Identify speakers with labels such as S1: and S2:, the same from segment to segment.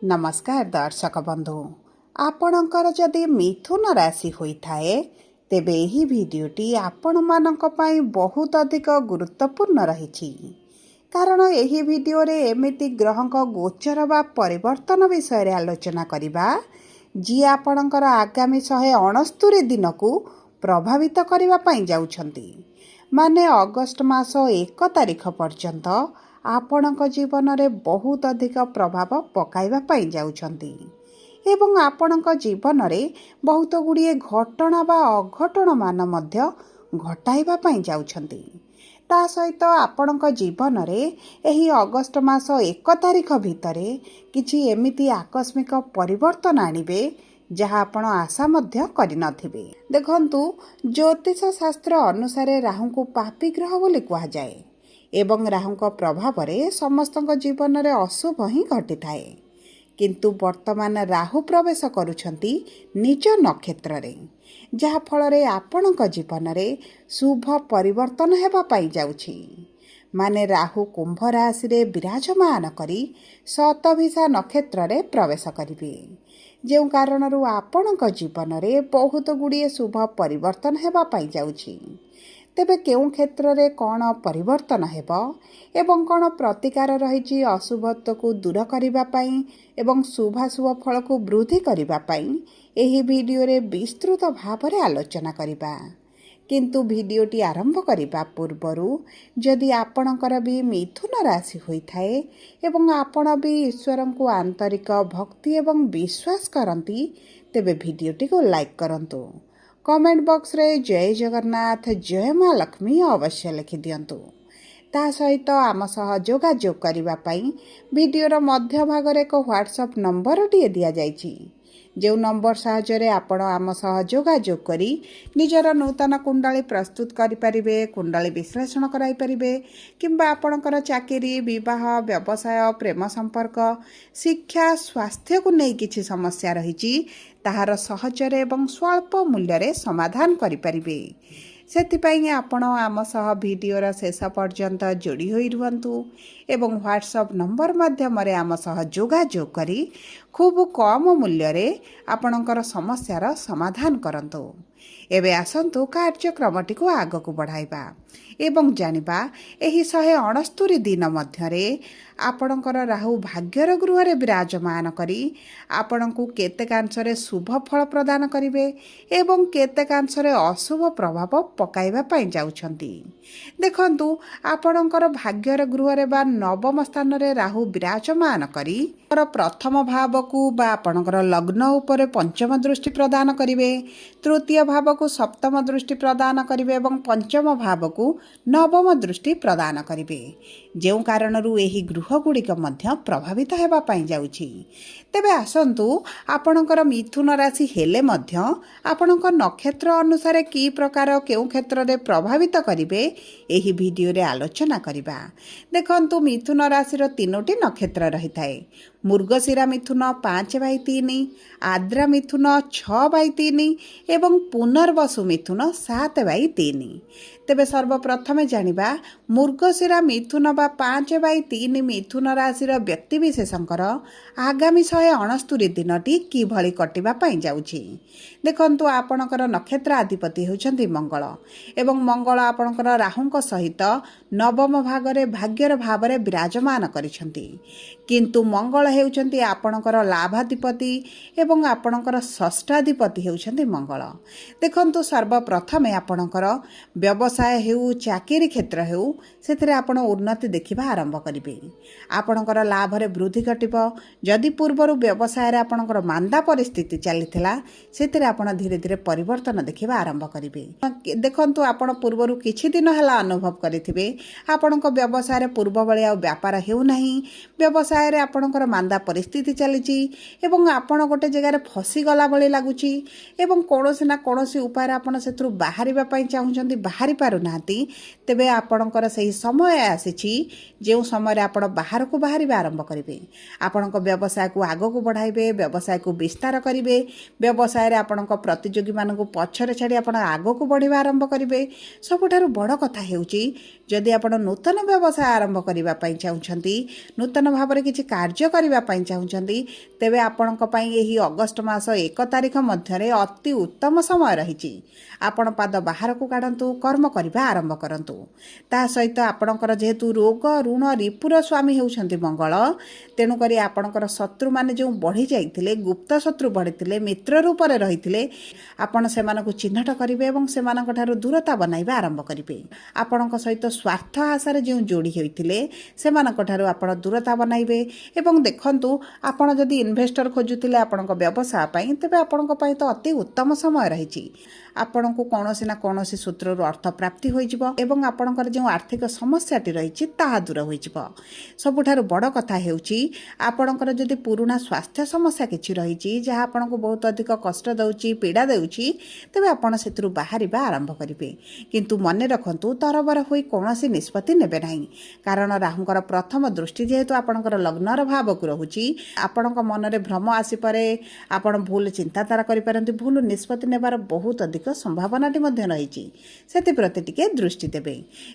S1: नमस्कार दर्शक बंधु आपणकर जदि मिथुन राशि होइथाए तेबे एही भिडियोटी आपण मानक पई बहुत अधिक गुरुत्वपूर्ण रही कारण एही भिडियो रे एमिति ग्रहक गोचर बा परिवर्तन विषय रे आलोचना करिबा जी आपणकर आगामी 169 दिन को प्रभावित करिबा पई जाउछंती माने अगस्त मास 1 तारिख पर्यंत आपणक जीवन में बहुत अधिक प्रभाव पकाइबा पई जाउछंती एवं आपणक जीवन में बहुत गुड़िए घटना बा अघटन मान मध्य घटाइबा पई जाउछंती ता सहित आपणक जीवन में एही अगस्त मास 1 तारिख भितरे किछि एमिति आकस्मिक परिवर्तन आनिबे जहाँ आपण आशा मध्य करि नथिबे। देखंतु ज्योतिष शास्त्र अनुसार राहु को पापी ग्रह बोली कहा जाए एवं राहुଙ୍କ प्रभाव समस्त जीवन में अशुभ ही घटी थाए किंतु वर्तमान राहु प्रवेश करुछंती निज नक्षत्र रे जहा फल आपणक जीवन में शुभ परिवर्तन हेबा पाई जाउछि माने राहु कुंभ राशि रे विराजमान करी शतभिषा नक्षत्र रे प्रवेश करिवे जो कारणरू आपणक जीवन में बहुत गुड़िए शुभ परिवर्तन हेबा पाई जाउछि तेबे केउं क्षेत्र रे कौन परिवर्तन हेबो एवं कौन प्रतिकार रही अशुभत्व को दूर करिबा पई एवं शुभाशुभ फल को वृद्धि करिबा पई एही भिडियो रे विस्तृत भाव रे आलोचना करिबा किंतु भिडियोटी आरंभ करिबा पूर्वरु जदि आपणकर भी मिथुन राशि होइथाए एवं आपण भी ईश्वर को आंतरिक भक्ति एवं विश्वास करंती तेबे भिडियोटी को लाइक करंतु कमेंट बॉक्स रे जय जगन्नाथ जय माँ लक्ष्मी अवश्य लिखि दियंतु ता सहित आम सह जोगाजोग करिबा पई वीडियोर मध्य भाग रे एक व्हाट्सएप नंबर टिए दिया जाइछि जो नंबर साहाय्य आपण आम सह जोगाजोग करी निजर नूतन कुंडली प्रस्तुत करि परिबे कुंडली विश्लेषण कराई परिबे किंबा आपणकर चाकरी विवाह व्यवसाय प्रेम संपर्क शिक्षा स्वास्थ्य को नहीं किछि समस्या रही ताहार सहजरे एवं स्वल्प मूल्य रे समाधान करि परिबे सेतिपई आपण आम सह वीडियोर शेष पर्यंत जोड़ी होई रुहंतु एवं व्हाट्सएप नंबर माध्यम रे आम सह जोगाजोग करी खूब कम मूल्य रे आपणकर समस्यार समाधान करंतु एबे आसंतु कार्यक्रमटी को आग को बढ़ाइबा एवं जानिबा एही 169 दिन मध्यरे आपणकर राहु भाग्यर गृह रे विराजमान करी आपणकु केतेकांशरे शुभ फल प्रदान करिवे एवं केतेकांशरे अशुभ प्रभाव पकाइबा पई जाउछंती देखंतु आपणकर भाग्यर गृह रे बा नवम स्थान रे राहु विराजमान करी प्रथम भाव को बा आपणकर लग्न उपरे पंचम दृष्टि प्रदान करिवे तृतीय भाव को सप्तम दृष्टि प्रदान करिवे एवं पंचम भाव को नवम दृष्टि प्रदान करिवे जेउ कारणरू एही गृह गुड़िक मध्य प्रभावित हेबा पई जाउछि तेबे आसंतु आपणकर मिथुन राशि हेले मध्य आपणक नक्षत्र अनुसार की प्रकार केउ क्षेत्र रे प्रभावित करिवे एही वीडियो रे आलोचना करिबा देखंतु मिथुन राशि रो 3टी नक्षत्र रहिथाए मृगशिरा मिथुन 5/3 आद्रा मिथुन 6/3 एवं पुनर्वसु मिथुन 7/3 तेबे सर्वप्रथम जानिबा मृगशिरा मिथुन बा 5/3 मिथुन राशि व्यक्ति विशेषकर आगामी 169 दिनटी किभଳି कटिबा पई जाउछि देखंतु आपणकर नक्षत्र अधिपति होउछंती मंगल एवं मंगल आपणकर राहुଙ୍କ सहित नवम भागरे भाग्यर भावरे विराजमान करिसंती किंतु मंगल हेउछंती आपणकर लाभाधिपति एवं आपणकर षष्ठाधिपति हेउछंती मंगल देखंतु सर्वप्रथमे आपणकर व्यवसाय हेउ चाकरी क्षेत्र हेउ सेथिरे आपण उन्नति देखिबा आरंभ करिवे आपणकर लाभ रे वृद्धि घटिबो जदि पूर्वरु व्यवसाय रे आपणकर मांदा परिस्थिति चलीथिला सेथिरे आपण धीरे धीरे परिवर्तन देखिबा आरंभ करिवे देखंतु आपण पूर्वरु किछि दिन हला अनुभव करिथिबे आपणक व्यवसाय रे पूर्व बळे आ व्यापार हेउ नाही व्यवसाय रे आपणकर मांदा परिस्थिति चलीछि एवं आपण गोटे जगह रे फसी गला भଳି लागुछि एवं कोनोसी ना कोनोसी उपाय रे आपण सेथरु बाहरिबा पई चाहुचंती बाहरी पारु नाहंती ତେବେ ଆପଣଙ୍କର ସେହି ସମୟ ଆସିଛି ଯେଉଁ ସମୟରେ ଆପଣ ବାହାରକୁ ବାହାରିବା ଆରମ୍ଭ କରିବେ। ଆପଣଙ୍କ ବ୍ୟବସାୟକୁ ଆଗକୁ ବଢ଼ାଇବେ, ବ୍ୟବସାୟକୁ ବିସ୍ତାର କରିବେ, ବ୍ୟବସାୟରେ ଆପଣଙ୍କ ପ୍ରତିଯୋଗୀମାନଙ୍କୁ ପଛରେ ଛାଡ଼ି ଆପଣ ଆଗକୁ ବଢ଼ିବା ଆରମ୍ଭ କରିବେ। ସବୁଠାରୁ ବଡ଼ କଥା ହେଉଛି ଯଦି ଆପଣ ନୂତନ ବ୍ୟବସାୟ ଆରମ୍ଭ କରିବା ପାଇଁ ଚାହୁଁଛନ୍ତି, ନୂତନ ଭାବରେ କିଛି କାର୍ଯ୍ୟ କରିବା ପାଇଁ ଚାହୁଁଛନ୍ତି, ତେବେ ଆପଣଙ୍କ ପାଇଁ ଏହି ଅଗଷ୍ଟ ମାସ 1 ତାରିଖ ମଧ୍ୟରେ ଅତି ଉତ୍ତମ ସମୟ ରହିଛି। ଆପଣ ପାଦ ବାହାରକୁ କାଢ଼ନ୍ତୁ, କର୍ମ କରିବା ଆରମ୍ଭ କରନ୍ତୁ। ତା ସହିତ ଆପଣଙ୍କର ଯେହେତୁ ରୋଗ ଋଣ ରିପୁର ସ୍ୱାମୀ ହେଉଛନ୍ତି ମଙ୍ଗଳ, ତେଣୁକରି ଆପଣଙ୍କର ଶତ୍ରୁମାନେ ଯେଉଁ ବଢ଼ି ଯାଇଥିଲେ, ଗୁପ୍ତ ଶତ୍ରୁ ବଢ଼ିଥିଲେ, ମିତ୍ର ରୂପରେ ରହିଥିଲେ, ଆପଣ ସେମାନଙ୍କୁ ଚିହ୍ନଟ କରିବେ ଏବଂ ସେମାନଙ୍କଠାରୁ ଦୂରତା ବନାଇବା ଆରମ୍ଭ କରିବେ। ଆପଣଙ୍କ ସହିତ ସ୍ୱାର୍ଥ ଆଶାରେ ଯେଉଁ ଯୋଡ଼ି ହୋଇଥିଲେ ସେମାନଙ୍କଠାରୁ ଆପଣ ଦୂରତା ବନାଇବେ। ଏବଂ ଦେଖନ୍ତୁ, ଆପଣ ଯଦି ଇନଭେଷ୍ଟର ଖୋଜୁଥିଲେ ଆପଣଙ୍କ ବ୍ୟବସାୟ ପାଇଁ, ତେବେ ଆପଣଙ୍କ ପାଇଁ ତ ଅତି ଉତ୍ତମ ସମୟ ରହିଛି। ଆପଣଙ୍କୁ କୌଣସି ନା କୌଣସି ସୂତ୍ରରୁ ଅର୍ଥ ପ୍ରାପ୍ତି ହୋଇଯିବ ଏବଂ ଆପଣଙ୍କର ଯେଉଁ ଆର୍ଥିକ ସମସ୍ୟାଟି ରହିଛି ତାହା ଦୂର ହୋଇଯିବ। ସବୁଠାରୁ ବଡ଼ କଥା ହେଉଛି ଆପଣଙ୍କର ଯଦି ପୁରୁଣା ସ୍ୱାସ୍ଥ୍ୟ ସମସ୍ୟା କିଛି ରହିଛି ଯାହା ଆପଣଙ୍କୁ ବହୁତ ଅଧିକ କଷ୍ଟ ଦେଉଛି, ପୀଡ଼ା ଦେଉଛି, ତେବେ ଆପଣ ସେଥିରୁ ବାହାରିବା ଆରମ୍ଭ କରିବେ। କିନ୍ତୁ ମନେ ରଖନ୍ତୁ, ତରବର ହୋଇ କୌଣସି ନିଷ୍ପତ୍ତି ନେବେ ନାହିଁ, କାରଣ ରାହୁଙ୍କର ପ୍ରଥମ ଦୃଷ୍ଟି ଯେହେତୁ ଆପଣଙ୍କର ଲଗ୍ନର ଭାବକୁ ରହୁଛି, ଆପଣଙ୍କ ମନରେ ଭ୍ରମ ଆସିପାରେ, ଆପଣ ଭୁଲ ଚିନ୍ତାଧାରା କରିପାରନ୍ତି, ଭୁଲ ନିଷ୍ପତ୍ତି ନେବାର ବହୁତ ଅଧିକ ସମ୍ଭାବନାଟି ମଧ୍ୟ ରହିଛି। ସେଥିପ୍ରତି ଟିକେ ଦୃଷ୍ଟି ଦେବେ।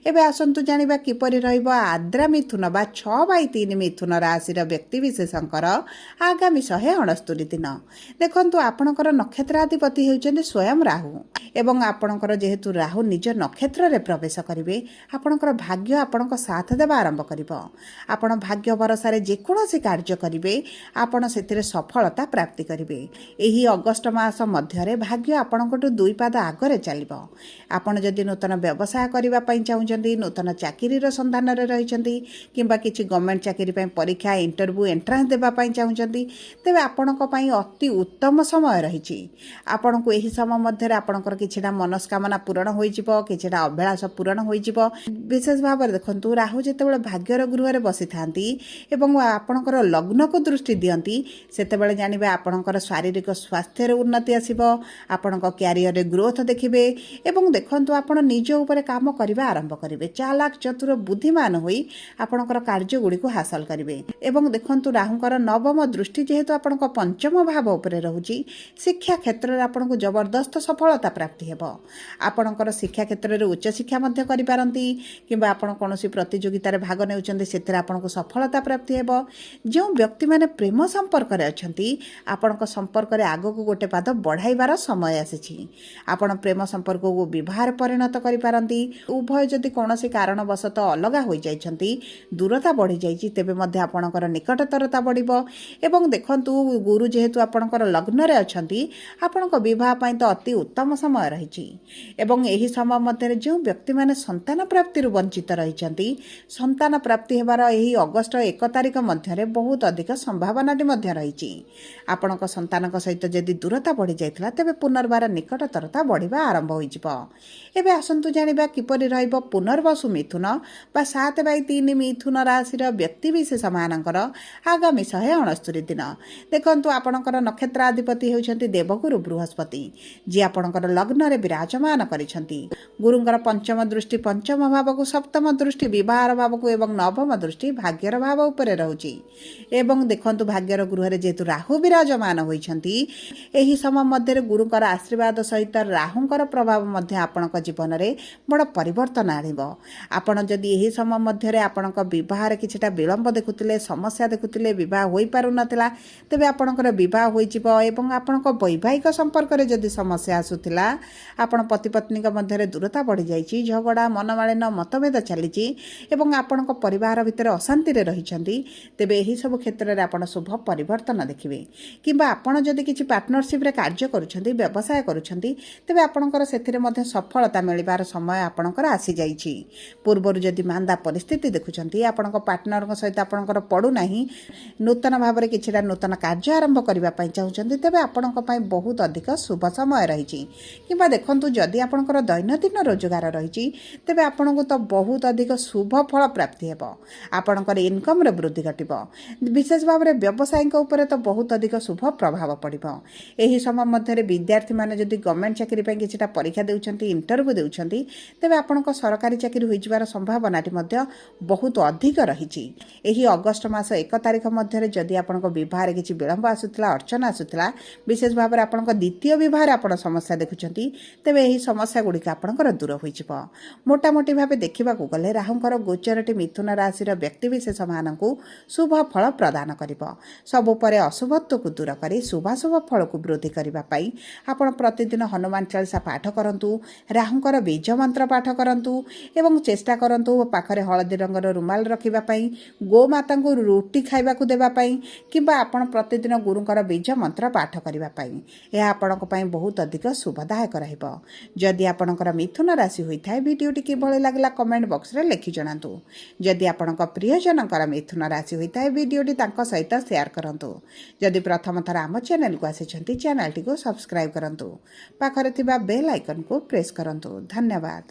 S1: ଏବେ ଆସନ୍ତୁ ଜାଣିବା କିପରି ରହିବ ଆଦ୍ରା ମିଥୁନ ବା 6/3 ମିଥୁନ ରାଶିର ବ୍ୟକ୍ତିବିଶେଷଙ୍କର ଆଗାମୀ 169 ଦିନ। ଦେଖନ୍ତୁ, ଆପଣଙ୍କର ନକ୍ଷତ୍ରାଧିପତି ହେଉଛନ୍ତି ସ୍ୱୟଂ ରାହୁ ଏବଂ ଆପଣଙ୍କର ଯେହେତୁ ରାହୁ ନିଜ ନକ୍ଷତ୍ରରେ ପ୍ରବେଶ କରିବେ, ଆପଣଙ୍କର ଭାଗ୍ୟ ଆପଣଙ୍କ ସାଥ ଦେବା ଆରମ୍ଭ କରିବ। ଆପଣ ଭାଗ୍ୟ ଭରସାରେ ଯେକୌଣସି କାର୍ଯ୍ୟ କରିବେ, ଆପଣ ସେଥିରେ ସଫଳତା ପ୍ରାପ୍ତି କରିବେ। ଏହି ଅଗଷ୍ଟ ମାସ ମଧ୍ୟରେ ଭାଗ୍ୟ ଆପଣଙ୍କଠୁ 2 ପାଦ ଆଗରେ ଚାଲିବ। ଆପଣ ଯଦି ନୂତନ ବ୍ୟବସାୟ କରିବା ପାଇଁ ଚାହୁଁଛନ୍ତି, ନୂତନ ଚାକିରିର ସନ୍ଧାନରେ ରହିଛନ୍ତି କିମ୍ବା କିଛି ଗଭର୍ଣ୍ଣମେଣ୍ଟ ଚାକିରି ପାଇଁ ପରୀକ୍ଷା, ଇଣ୍ଟରଭ୍ୟୁ, ଏଣ୍ଟ୍ରାନ୍ସ ଦେବା ପାଇଁ ଚାହୁଁଛନ୍ତି, ତେବେ ଆପଣଙ୍କ ପାଇଁ ଅତି ଉତ୍ତମ ସମୟ ରହିଛି। ଆପଣଙ୍କୁ ଏହି ସମୟ ମଧ୍ୟରେ ଆପଣଙ୍କର କିଛିଟା ମନସ୍କାମନା ପୂରଣ ହୋଇଯିବ, କିଛିଟା ଅଭିଳାଷ ପୂରଣ ହୋଇଯିବ। ବିଶେଷ ଭାବରେ ଦେଖନ୍ତୁ, ରାହୁ ଯେତେବେଳେ ଭାଗ୍ୟର ଗୃହରେ ବସିଥାନ୍ତି ଏବଂ ଆପଣଙ୍କର ଲଗ୍ନକୁ ଦୃଷ୍ଟି ଦିଅନ୍ତି, ସେତେବେଳେ ଜାଣିବେ ଆପଣଙ୍କର ଶାରୀରିକ ସ୍ୱାସ୍ଥ୍ୟରେ ଉନ୍ନତି ଆସିବ, ଆପଣଙ୍କ କ୍ୟାରିୟରରେ ଗ୍ରୋଥ ଦେଖିବେ ଏବଂ ଦେଖନ୍ତୁ, ଆପଣ ନିଜ ଉପରେ କାମ କରିବା ଆରମ୍ଭ କରିବେ। ଚାଲାକ ଚତୁର ବୁଦ୍ଧିମାନ ହୋଇ ଆପଣଙ୍କର କାର୍ଯ୍ୟଗୁଡ଼ିକୁ ହାସଲ କରିବେ। ଏବଂ ଦେଖନ୍ତୁ, ରାହୁଙ୍କର ନବମ ଦୃଷ୍ଟି ଯେହେତୁ ଆପଣଙ୍କ ପଞ୍ଚମ ଭାବ ଉପରେ ରହୁଛି, ଶିକ୍ଷା କ୍ଷେତ୍ରରେ ଆପଣଙ୍କୁ ଜବରଦସ୍ତ ସଫଳତା ପ୍ରାପ୍ତି ହେବ। ଆପଣଙ୍କର ଶିକ୍ଷା କ୍ଷେତ୍ରରେ ଉଚ୍ଚଶିକ୍ଷା ମଧ୍ୟ କରିପାରନ୍ତି କିମ୍ବା ଆପଣ କୌଣସି ପ୍ରତିଯୋଗିତାରେ ଭାଗ ନେଉଛନ୍ତି, ସେଥିରେ ଆପଣଙ୍କୁ ସଫଳତା ପ୍ରାପ୍ତି ହେବ। ଯେଉଁ ବ୍ୟକ୍ତିମାନେ ପ୍ରେମ ସମ୍ପର୍କରେ ଅଛନ୍ତି, ଆପଣଙ୍କ ସମ୍ପର୍କରେ ଆଗକୁ ଗୋଟେ ପାଦ ବଢ଼ାଇବାର ସମୟ ଆସିଛି। ଆପଣ ପ୍ରେମ ସମ୍ପର୍କକୁ ବିବାହରେ ପରିଣତ କରିପାରନ୍ତି। ଉଭୟ ଯଦି କୌଣସି କାରଣବଶତଃ ଅଲଗା ହୋଇଯାଇଛନ୍ତି, ଦୂରତା ବଢ଼ିଯାଇଛି, ତେବେ ମଧ୍ୟ ଆପଣଙ୍କର ନିକଟତରତା ବଢ଼ିବ। ଏବଂ ଦେଖନ୍ତୁ, ଗୁରୁ ଯେହେତୁ ଆପଣଙ୍କର ଲଗ୍ନରେ ଅଛନ୍ତି, ଆପଣଙ୍କ ବିବାହ ପାଇଁ ତ ଅତି ଉତ୍ତମ ସମୟ ରହିଛି। ଏବଂ ଏହି ସମୟ ମଧ୍ୟରେ ଯେଉଁ ବ୍ୟକ୍ତିମାନେ ସନ୍ତାନ ପ୍ରାପ୍ତିରୁ ବଞ୍ଚିତ ରହିଛନ୍ତି, ସନ୍ତାନ ପ୍ରାପ୍ତି ହେବାର ଏହି ଅଗଷ୍ଟ 1 ତାରିଖ ମଧ୍ୟରେ ବହୁତ ଅଧିକ ସମ୍ଭାବନାଟି ମଧ୍ୟ ରହିଛି। ଆପଣଙ୍କ ସନ୍ତାନଙ୍କ ସହିତ ଯଦି ଦୂରତା ବଢ଼ିଯାଇଥିଲା, ତେବେ ପୁନର୍ବାର ନିକଟତରତା ବଢ଼ିବା ଆରମ୍ଭ ହୋଇଯିବ। ଏବେ ଆସନ୍ତୁ ଜାଣିବା କିପରି ରହିବ ପୁନର୍ବସୁ ମିଥୁନ ବା 7/3 ମିଥୁନ ରାଶିର ବ୍ୟକ୍ତିବିଶେଷମାନଙ୍କର ଆଗାମୀ 169 ଦିନ। ଦେଖନ୍ତୁ, ଆପଣଙ୍କର ନକ୍ଷତ୍ରାଧିପତି ହେଉଛନ୍ତି ଦେବଗୁରୁ ବୃହସ୍ପତି, ଯିଏ ଆପଣଙ୍କର ଲଗ୍ନରେ ବିରାଜମାନ କରିଛନ୍ତି। ଗୁରୁଙ୍କର ପଞ୍ଚମ ଦୃଷ୍ଟି ପଞ୍ଚମ ଭାବକୁ, ସପ୍ତମ ଦୃଷ୍ଟି ବିବାହର ଭାବକୁ ଏବଂ ନବମ ଦୃଷ୍ଟି ଭାଗ୍ୟର ଭାବ ଉପରେ ରହୁଛି। ଏବଂ ଦେଖନ୍ତୁ, ଭାଗ୍ୟର ଗୃହରେ ଯେହେତୁ ରାହୁ ବିରାଜମାନ ହୋଇଛନ୍ତି, ଏହି ସମୟ ମଧ୍ୟରେ ଗୁରୁଙ୍କର ଆଶୀର୍ବାଦ ସହିତ ରାହୁଙ୍କର ପ୍ରଭାବ ମଧ୍ୟ ଆପଣଙ୍କ ଜୀବନରେ ବଡ଼ ପରିବର୍ତ୍ତନ ଆଣିବ। ଆପଣ ଯଦି ଏହି ସମୟ ମଧ୍ୟରେ ଆପଣଙ୍କ ବିବାହରେ କିଛିଟା ବିଳମ୍ବ ଦେଖୁଥିଲେ, ସମସ୍ୟା ଦେଖୁଥିଲେ, ବିବାହ ହୋଇପାରୁନଥିଲା, ତେବେ ଆପଣଙ୍କର ବିବାହ ହୋଇଯିବ। ଏବଂ ଆପଣଙ୍କ ବୈବାହିକ ସମ୍ପର୍କରେ ଯଦି ସମସ୍ୟା ଆସୁଥିଲା, ଆପଣ ପତି ପତ୍ନୀଙ୍କ ମଧ୍ୟରେ ଦୂରତା ବଢ଼ିଯାଇଛି, ଝଗଡ଼ା, ମନମାଳିନ, ମତଭେଦ ଚାଲିଛି ଏବଂ ଆପଣଙ୍କ ପରିବାର ଭିତରେ ଅଶାନ୍ତିରେ ରହିଛନ୍ତି, ତେବେ ଏହିସବୁ କ୍ଷେତ୍ରରେ ଆପଣ ଶୁଭ ପରିବର୍ତ୍ତନ ଦେଖିବେ। କିମ୍ବା ଆପଣ ଯଦି କିଛି ପାର୍ଟନରସିପ୍ରେ କାର୍ଯ୍ୟ କରୁଛନ୍ତି, ବ୍ୟବସାୟ କରୁଛନ୍ତି, ତେବେ ଆପଣଙ୍କର ସେଥିରେ ମଧ୍ୟ ସଫଳତା ମିଳିବାର ସମୟ ଆପଣଙ୍କର ଆସିଯାଇଛି। ପୂର୍ବରୁ ଯଦି ମାନ୍ଦା ପରିସ୍ଥିତି ଦେଖୁଛନ୍ତି, ଆପଣଙ୍କ ପାର୍ଟନରଙ୍କ ସହିତ ଆପଣଙ୍କର ପଡ଼ୁନାହିଁ, ନୂତନ ଭାବରେ କିଛିଟା ନୂତନ କାର୍ଯ୍ୟ ଆରମ୍ଭ କରିବା ପାଇଁ ଚାହୁଁଛନ୍ତି, ତେବେ ଆପଣଙ୍କ ପାଇଁ ବହୁତ ଅଧିକ ଶୁଭ ସମୟ ରହିଛି। କିମ୍ବା ଦେଖନ୍ତୁ, ଯଦି ଆପଣଙ୍କର ଦୈନନ୍ଦିନ ରୋଜଗାର ରହିଛି, ତେବେ ଆପଣଙ୍କୁ ତ ବହୁତ ଅଧିକ ଶୁଭ ଫଳ ପ୍ରାପ୍ତି ହେବ। ଆପଣଙ୍କର ଇନକମ୍ରେ ବୃଦ୍ଧି ଘଟିବ। ବିଶେଷ ଭାବରେ ବ୍ୟବସାୟୀଙ୍କ ଉପରେ ତ ବହୁତ ଅଧିକ ଶୁଭ ପ୍ରଭାବ ପଡ଼ିବ। ଏହି ସମୟ ମଧ୍ୟରେ ବିଦ୍ୟାର୍ଥୀମାନେ ଯଦି ଗଭର୍ଣ୍ଣମେଣ୍ଟ ଚାକିରି ପାଇଁ କିଛିଟା ପରୀକ୍ଷା ଦେଉଛନ୍ତି, ଇଣ୍ଟରଭ୍ୟୁ ଦେଉଛନ୍ତି, ତେବେ ତେବେ ଆପଣଙ୍କ ସରକାରୀ ଚାକିରି ହୋଇଯିବାର ସମ୍ଭାବନାଟି ମଧ୍ୟ ବହୁତ ଅଧିକ ରହିଛି। ଏହି ଅଗଷ୍ଟ ମାସ 1 ତାରିଖ ମଧ୍ୟରେ ଯଦି ଆପଣଙ୍କ ବିବାହରେ କିଛି ବିଳମ୍ବ ଆସୁଥିଲା, ଅର୍ଚ୍ଚନା ଆସୁଥିଲା, ବିଶେଷ ଭାବରେ ଆପଣଙ୍କ ଦ୍ୱିତୀୟ ବିବାହରେ ଆପଣ ସମସ୍ୟା ଦେଖୁଛନ୍ତି, ତେବେ ଏହି ସମସ୍ୟା ଗୁଡ଼ିକ ଆପଣଙ୍କର ଦୂର ହୋଇଯିବ। ମୋଟାମୋଟି ଭାବେ ଦେଖିବାକୁ ଗଲେ ରାହୁଙ୍କର ଗୋଚରଟି ମିଥୁନ ରାଶିର ବ୍ୟକ୍ତିବିଶେଷମାନଙ୍କୁ ଶୁଭ ଫଳ ପ୍ରଦାନ କରିବ। ସବୁ ପରେ ଅଶୁଭତ୍ୱକୁ ଦୂର କରି ଶୁଭାଶୁଭ ଫଳକୁ ବୃଦ୍ଧି କରିବା ପାଇଁ ଆପଣ ପ୍ରତିଦିନ ହନୁମାନ ଚାଳିଶା ପାଠ କରନ୍ତୁ, ରାହୁଙ୍କର ବୀଜ ମନ୍ତ୍ର ପାଠ କରନ୍ତୁ ଏବଂ ଚେଷ୍ଟା କରନ୍ତୁ ପାଖରେ ହଳଦୀ ରଙ୍ଗର ରୁମାଲ ରଖିବା ପାଇଁ, ଗୋମାତାଙ୍କୁ ରୁଟି ଖାଇବାକୁ ଦେବା ପାଇଁ କିମ୍ବା ଆପଣ ପ୍ରତିଦିନ ଗୁରୁଙ୍କର ବୀଜ ମନ୍ତ୍ର ପାଠ କରିବା ପାଇଁ। ଏହା ଆପଣଙ୍କ ପାଇଁ ବହୁତ ଅଧିକ ଶୁଭଦାୟକ ରହିବ। ଯଦି ଆପଣଙ୍କର ମିଥୁନ ରାଶି ହୋଇଥାଏ, ଭିଡ଼ିଓଟି କିଭଳି ଲାଗିଲା କମେଣ୍ଟ ବକ୍ସରେ ଲେଖି ଜଣାନ୍ତୁ। ଯଦି ଆପଣଙ୍କ ପ୍ରିୟଜନଙ୍କର ମିଥୁନ ରାଶି ହୋଇଥାଏ, ଭିଡ଼ିଓଟି ତାଙ୍କ ସହିତ ସେୟାର କରନ୍ତୁ। ଯଦି ପ୍ରଥମ ଥର ଆମ ଚ୍ୟାନେଲକୁ ଆସିଛନ୍ତି, ଚ୍ୟାନେଲଟିକୁ ସବସ୍କ୍ରାଇବ୍ କରନ୍ତୁ। ପାଖରେ ଥିବା ବେଲ୍ ଆଇକନକୁ ପ୍ରେସ୍ କରନ୍ତୁ। ଧନ୍ୟବାଦ।